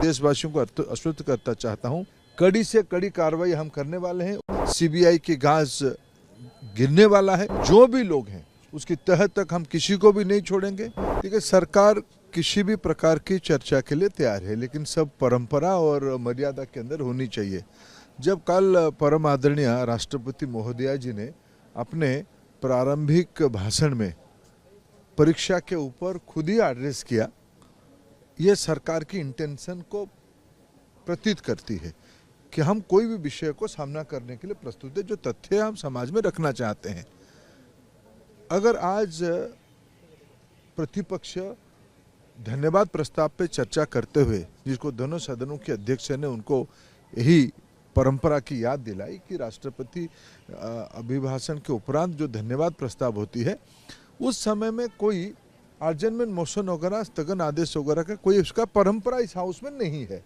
देशवासियों को आश्वस्त करता चाहता हूं, कड़ी से कड़ी कार्रवाई हम करने वाले हैं। सीबीआई की गाज गिरने वाला है। जो भी लोग हैं उसकी तह तक हम किसी को भी नहीं छोड़ेंगे। ठीक है, सरकार किसी भी प्रकार की चर्चा के लिए तैयार है, लेकिन सब परंपरा और मर्यादा के अंदर होनी चाहिए। जब कल परम आदरणीय राष्ट्रपति महोदया जी ने अपने प्रारंभिक भाषण में परीक्षा के ऊपर खुद ही एड्रेस किया, ये सरकार की इंटेंशन को प्रतीत करती है कि हम कोई भी विषय को सामना करने के लिए प्रस्तुत है, जो तथ्य हम समाज में रखना चाहते हैं। अगर आज प्रतिपक्ष धन्यवाद प्रस्ताव पे चर्चा करते हुए, जिसको दोनों सदनों के अध्यक्ष ने उनको यही परंपरा की याद दिलाई कि राष्ट्रपति अभिभाषण के उपरांत जो धन्यवाद प्रस्ताव होती है, उस समय में कोई आर्जनमेंट मोशन वगैरह, स्थगन आदेश वगैरह का कोई उसका परंपरा इस हाउस में नहीं है।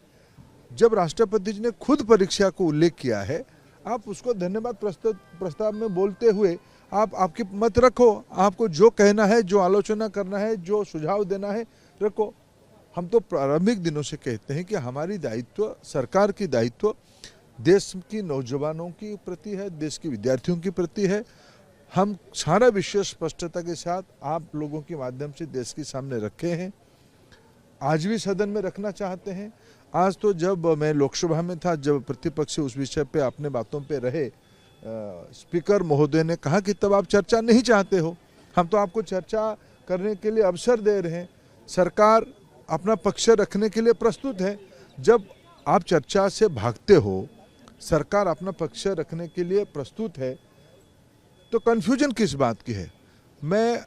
जब राष्ट्रपति जी ने खुद परीक्षा को उल्लेख किया है, आप उसको धन्यवाद प्रस्ताव में बोलते हुए आप आपकी मत रखो। आपको जो कहना है, जो आलोचना करना है, जो सुझाव देना है, रखो। हम तो प्रारंभिक दिनों से कहते हैं कि हमारी दायित्व, सरकार की दायित्व देश की नौजवानों की प्रति है, देश के विद्यार्थियों की प्रति है। हम सारा विषय स्पष्टता के साथ आप लोगों के माध्यम से देश के सामने रखे हैं, आज भी सदन में रखना चाहते हैं। आज तो जब मैं लोकसभा में था, जब प्रतिपक्ष उस विषय पे अपने बातों पे रहे, स्पीकर महोदय ने कहा कि तब आप चर्चा नहीं चाहते हो। हम तो आपको चर्चा करने के लिए अवसर दे रहे हैं। सरकार अपना पक्ष रखने के लिए प्रस्तुत है। जब आप चर्चा से भागते हो, सरकार अपना पक्ष रखने के लिए प्रस्तुत है, तो कन्फ्यूजन किस बात की है? मैं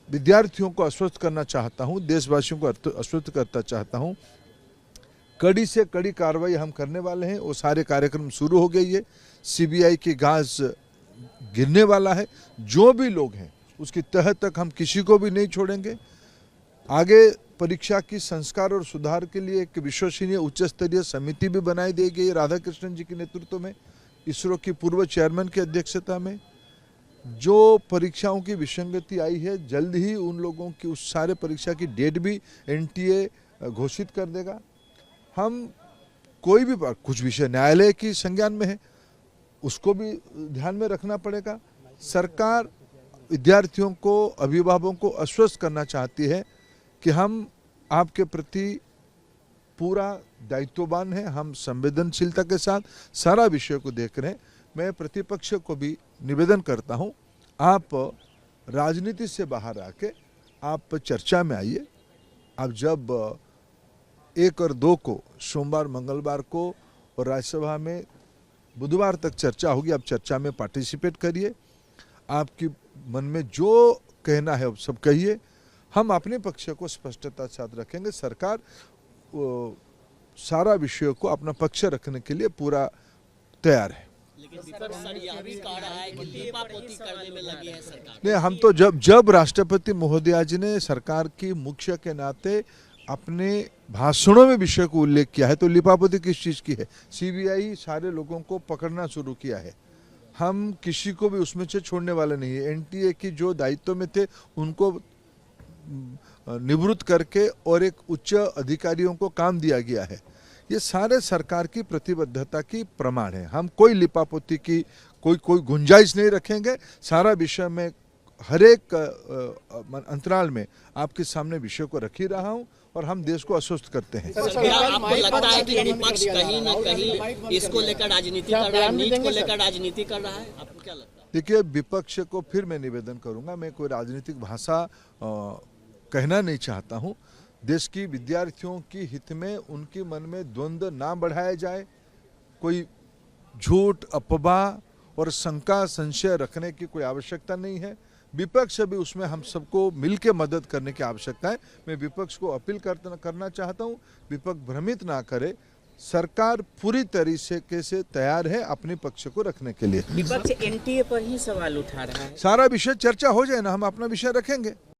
विद्यार्थियों को आश्वस्त करना चाहता हूं, देशवासियों को आश्वस्त करता चाहता हूं, कड़ी से कड़ी कार्रवाई हम करने वाले हैं। वो सारे कार्यक्रम शुरू हो गई है। सीबीआई की गाज गिरने वाला है। जो भी लोग हैं उसकी तह तक हम किसी को भी नहीं छोड़ेंगे। आगे परीक्षा की संस्कार और सुधार के लिए एक विश्वसनीय उच्च स्तरीय समिति भी बनाई दी गई राधाकृष्णन जी के नेतृत्व में, इसरो की पूर्व चेयरमैन की अध्यक्षता में। जो परीक्षाओं की विसंगति आई है, जल्द ही उन लोगों की उस सारे परीक्षा की डेट भी एनटीए घोषित कर देगा। हम कोई भी कुछ विषय न्यायालय की संज्ञान में है, उसको भी ध्यान में रखना पड़ेगा। सरकार विद्यार्थियों को, अभिभावकों को आश्वस्त करना चाहती है कि हम आपके प्रति पूरा दायित्ववान हैं। हम संवेदनशीलता के साथ सारा विषय को देख रहे हैं। मैं प्रतिपक्ष को भी निवेदन करता हूं, आप राजनीति से बाहर आके आप चर्चा में आइए। आप जब 1 और 2 को, सोमवार मंगलवार को और राज्यसभा में बुधवार तक चर्चा होगी, आप चर्चा में पार्टिसिपेट करिए। आपकी मन में जो कहना है सब कहिए। हम अपने पक्ष को स्पष्टता के साथ रखेंगे। सरकार सारा विषयों को अपना पक्ष रखने के लिए पूरा तैयार है। लेकिन विपक्ष सर यह भी कह रहा है कि लीपापोती करने में लगी है सरकार। नहीं, हम तो जब राष्ट्रपति महोदया जी ने सरकार की मुख्य के नाते अपने भाषणों में विषय को उल्लेख किया है, तो लिपापोती किस चीज़ की है? सीबीआई सारे लोगों को पकड़ना शुरू किया है। हम किसी को भी उसमें से छोड़ने वाले नहीं है। एनटीए की जो दायित्व में थे उनको निवृत्त करके और एक उच्च अधिकारियों को काम दिया गया है। ये सारे सरकार की प्रतिबद्धता की प्रमाण है। हम कोई लिपापोती की कोई गुंजाइश नहीं रखेंगे। सारा विषय में हर एक अंतराल में आपके सामने विषय को रख ही रहा हूं और हम देश को आश्वस्त करते हैं। आपको लगता है कि विपक्ष कहीं न कहीं इसको लेकर राजनीति कर रहा है, नीट को लेकर राजनीति कर रहा है? आपको क्या लगता है? देखिए, विपक्ष को फिर मैं निवेदन करूंगा, मैं कोई राजनीतिक भाषा कहना नहीं चाहता हूं। देश की विद्यार्थियों की हित में उनके मन में द्वंद्व ना बढ़ाया जाए। कोई झूठ, अफवाह और शंका, संशय रखने की कोई आवश्यकता नहीं है। विपक्ष भी उसमें हम सबको मिलकर मदद करने की आवश्यकता है। मैं विपक्ष को अपील करना चाहता हूं, विपक्ष भ्रमित ना करे। सरकार पूरी तरीके से तैयार है अपने पक्ष को रखने के लिए। विपक्ष एनटीए पर ही सवाल उठा रहा है। सारा विषय चर्चा हो जाए ना, हम अपना विषय रखेंगे।